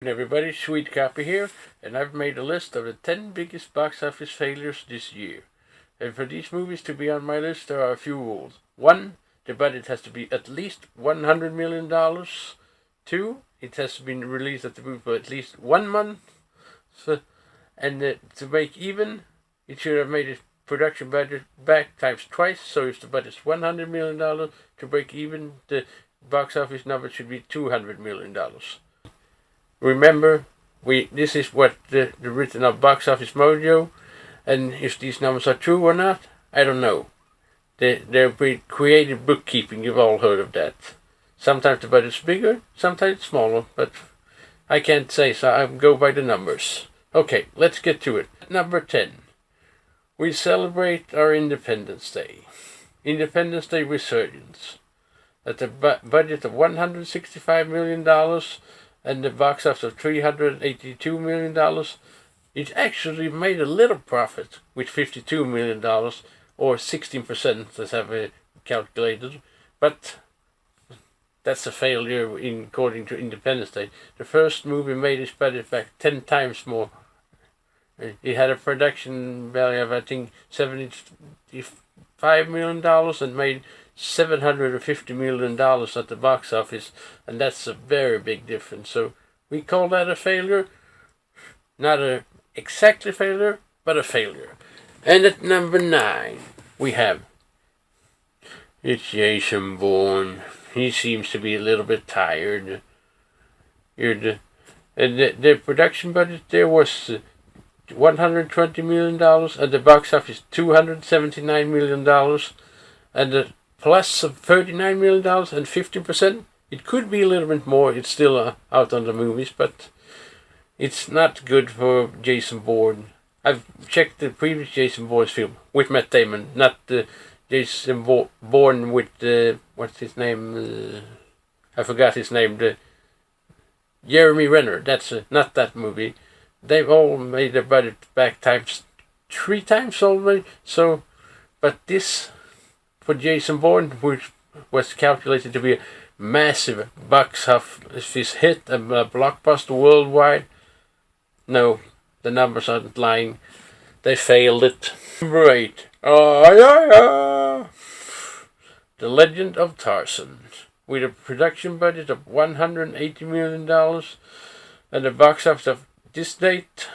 Everybody, Sweet Copy here, and I've made a list of the 10 biggest box office failures this year. And for these movies to be on my list, there are a few rules. 1. The budget has to be at least $100 million. 2. It has to be released at the movie for at least 1 month. To make even, it should have made its production budget back times twice. So if the budget's $100 million, to break even, the box office number should be $200 million. Remember, this is what the written of Box Office Mojo, and if these numbers are true or not, I don't know. They're creative bookkeeping, you've all heard of that. Sometimes the budget's bigger, sometimes it's smaller, but I can't say, so I go by the numbers. Okay, let's get to it. Number 10. We celebrate our Independence Day. Independence Day Resurgence. At a budget of $165 million, and the box office of $382 million, it actually made a little profit with $52 million, or 16%, as I've calculated. But that's a failure according to Independence Day. The first movie made its budget back 10 times more. It had a production value of, I think, $75 million and made $750 million at the box office, and that's a very big difference. So we call that a failure. Not a exactly failure, but a failure. And at number 9, we have it's Jason Bourne. He seems to be a little bit tired. The production budget there was $120 million, and the box office $279 million, and the plus of $39 million and 50%. It could be a little bit more. It's still out on the movies, but it's not good for Jason Bourne. I've checked the previous Jason Bourne film with Matt Damon, not the Jason Bourne with what's his name? I forgot his name. The Jeremy Renner. That's not that movie. They've all made their budget back times 3 times already. So, but this, for Jason Bourne, which was calculated to be a massive box office hit, a blockbuster worldwide. No, the numbers aren't lying. They failed it. Number 8. The Legend of Tarzan, with a production budget of $180 million and a box office of this date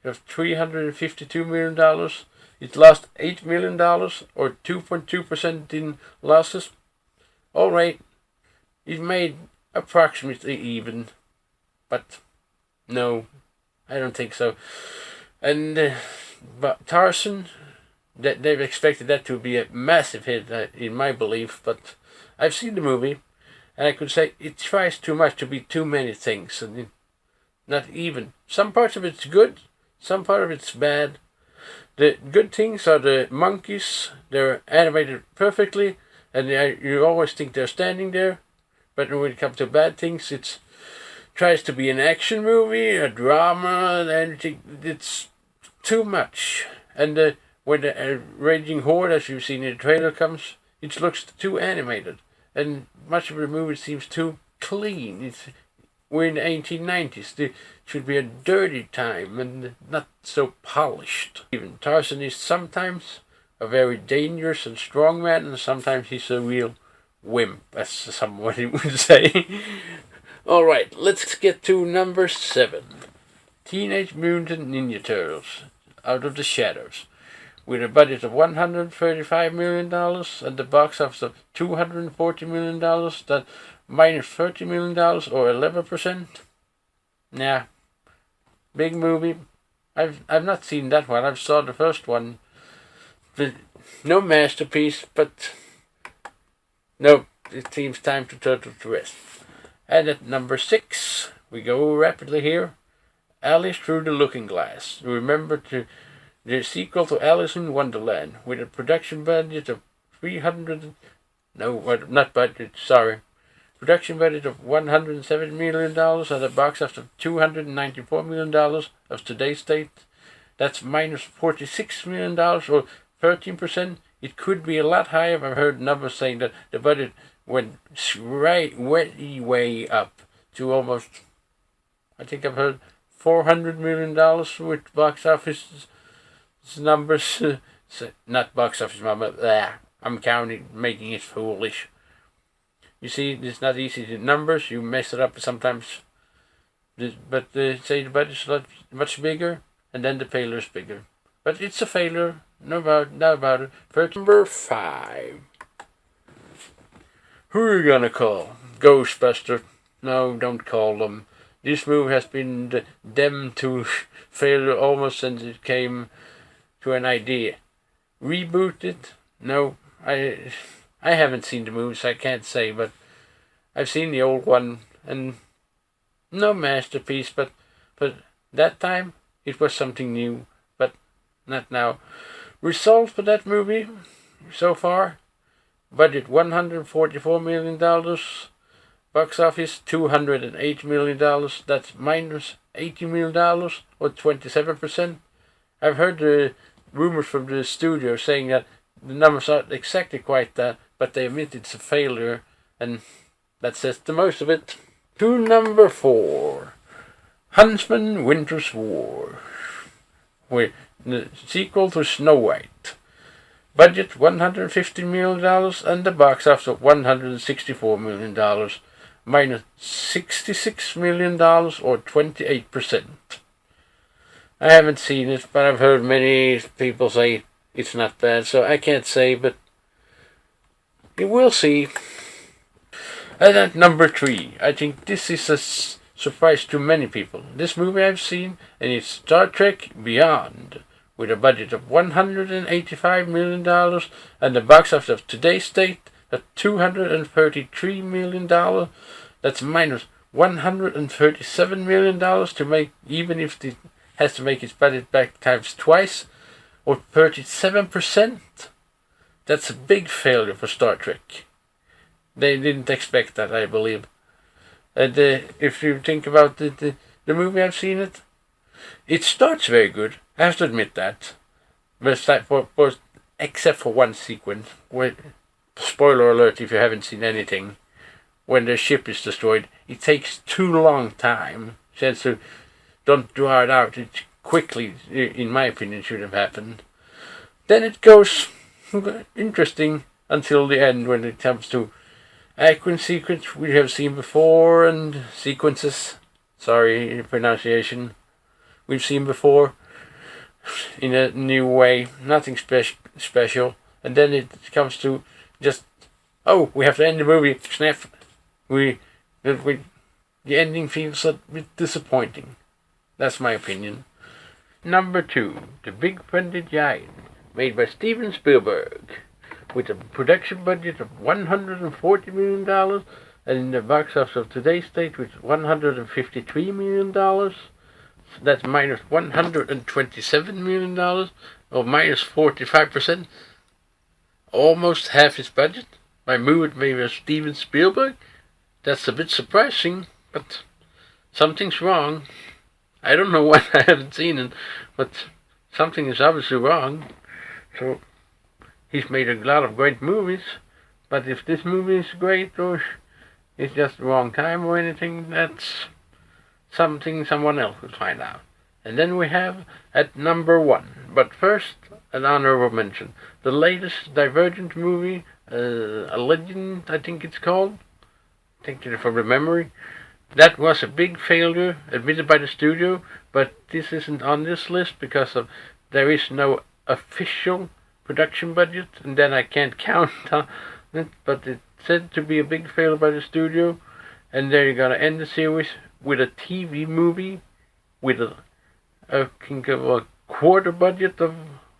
of $352 million. It lost $8 million, or 2.2% in losses. All right, it made approximately even, but no, I don't think so. And but Tarzan, they've expected that to be a massive hit, in my belief. But I've seen the movie, and I could say it tries too much to be too many things, and not even. Some parts of it's good, some part of it's bad. The good things are the monkeys. They're animated perfectly, and you always think they're standing there. But when it comes to bad things, it tries to be an action movie, a drama, and it's too much. And when the raging horde, as you've seen in the trailer, comes, it looks too animated, and much of the movie seems too clean. We're in the 1890s. There should be a dirty time and not so polished. Even Tarzan is sometimes a very dangerous and strong man, and sometimes he's a real wimp, as somebody would say. Alright, let's get to number 7. Teenage Mutant Ninja Turtles, Out of the Shadows, with a budget of $135 million and the box office of $240 million. That minus $30 million, or 11%. Nah, big movie. I've not seen that one. I've saw the first one. No masterpiece, but no, it seems time to turtle to rest. And at number 6, we go rapidly here. Alice Through the Looking Glass. Remember the sequel to Alice in Wonderland, with a production budget of Production budget of $107 million and a box office of $294 million of today's date. That's minus $46 million, or 13%. It could be a lot higher. I've heard numbers saying that the budget went way up to almost I think I've heard $400 million with box office numbers. Not box office numbers. I'm counting, making it foolish. You see, it's not easy to numbers. You mess it up sometimes. But say the budget's much bigger, and then the failure's bigger. But it's a failure. No doubt about it. First, number 5. Who are you gonna call? Ghostbuster? No, don't call them. This movie has been condemned to failure almost since it came to an idea. Reboot it? No, I haven't seen the movie, so I can't say, but I've seen the old one, and no masterpiece, but that time it was something new, but not now. Result for that movie so far: budget $144 million, box office $208 million. That's minus $80 million or 27%. I've heard the rumors from the studio saying that the numbers aren't exactly quite that, but they admit it's a failure, and that says the most of it. To number 4, Huntsman: Winter's War, with the sequel to Snow White. Budget $150 million and the box office $164 million, minus $66 million or 28%. I haven't seen it, but I've heard many people say it's not bad, so I can't say, but we'll see. And at number 3, I think this is a surprise to many people. This movie I've seen, and it's Star Trek Beyond, with a budget of $185 million and the box office of today's date at $233 million. That's minus $137 million to make, even if it has to make its budget back times twice, or 37%. That's a big failure for Star Trek. They didn't expect that, I believe. And if you think about the movie, I've seen it. It starts very good. I have to admit that. But except for one sequence, where, spoiler alert if you haven't seen anything, when the ship is destroyed, it takes too long time. So don't draw it out. It quickly, in my opinion, should have happened. Then it goes interesting until the end, when it comes to action sequence we have seen before, and sequences, sorry, pronunciation, we've seen before in a new way, nothing special, and then it comes to just, oh, we have to end the movie, snap, the ending feels a bit disappointing. That's my opinion. Number 2, The Big Friendly Giant, made by Steven Spielberg, with a production budget of $140 million, and in the box office of today's date with $153 million. That's minus $127 million, or minus 45%. Almost half its budget. My movie made by Steven Spielberg. That's a bit surprising, but something's wrong. I don't know why I haven't seen it, but something is obviously wrong. So he's made a lot of great movies, but if this movie is great or it's just the wrong time or anything, that's something someone else will find out. And then we have at number 1, but first an honorable mention, the latest Divergent movie, A Legend, I think it's called, taking it from the memory. That was a big failure, admitted by the studio, but this isn't on this list because there is no official production budget, and then I can't count on it, but it's said to be a big failure by the studio, and they're gonna end the series with a TV movie with a quarter budget of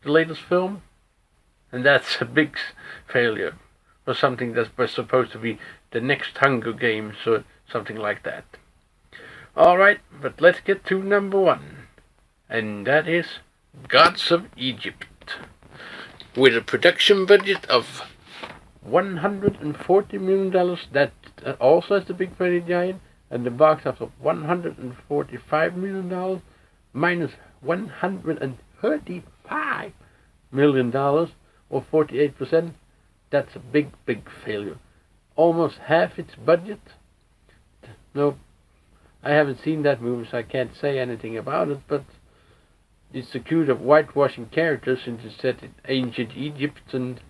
the latest film, and that's a big failure for something that was supposed to be the next Hunger Games or something like that. Alright, but let's get to number 1, and that is Gods of Egypt, with a production budget of $140 million. That also has the Big Friendly Giant, and the box office of $145 million, minus $135 million, or 48%. That's a big failure. Almost half its budget. No, I haven't seen that movie, so I can't say anything about it, but it's accused of whitewashing characters since it's set in ancient Egypt, and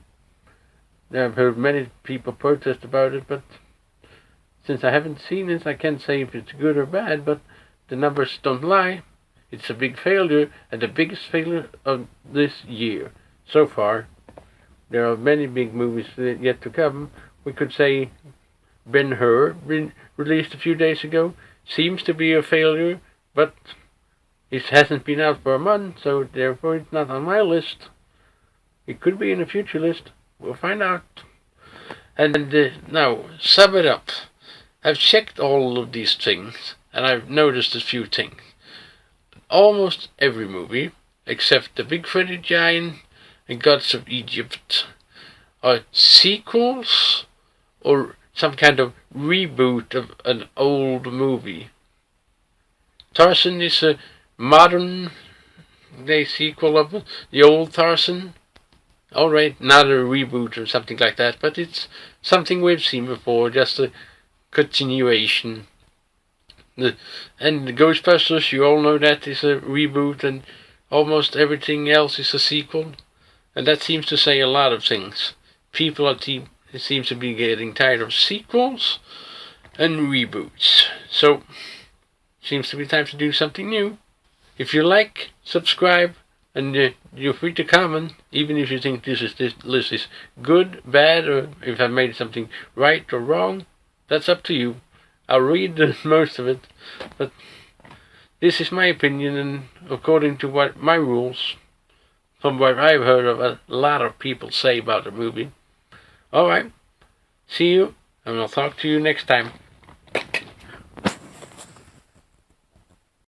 I've heard many people protest about it, but since I haven't seen it, I can't say if it's good or bad, but the numbers don't lie. It's a big failure, and the biggest failure of this year so far. There are many big movies yet to come. We could say Ben-Hur, released a few days ago, seems to be a failure, but it hasn't been out for a month, so therefore it's not on my list. It could be in a future list. We'll find out. And now, sum it up. I've checked all of these things, and I've noticed a few things. Almost every movie, except The Big Friendly Giant and Gods of Egypt, are sequels or some kind of reboot of an old movie. Tarzan is a modern day sequel of the old Tarzan. Alright, not a reboot or something like that, but it's something we've seen before, just a continuation. And the Ghostbusters, you all know that is a reboot, and almost everything else is a sequel. And that seems to say a lot of things. People seem to be getting tired of sequels and reboots. So, seems to be time to do something new. If you like, subscribe, and you're free to comment, even if you think this list is good, bad, or if I made something right or wrong. That's up to you. I'll read most of it, but this is my opinion, and according to what my rules, from what I've heard of a lot of people say about the movie. Alright, see you, and I'll talk to you next time.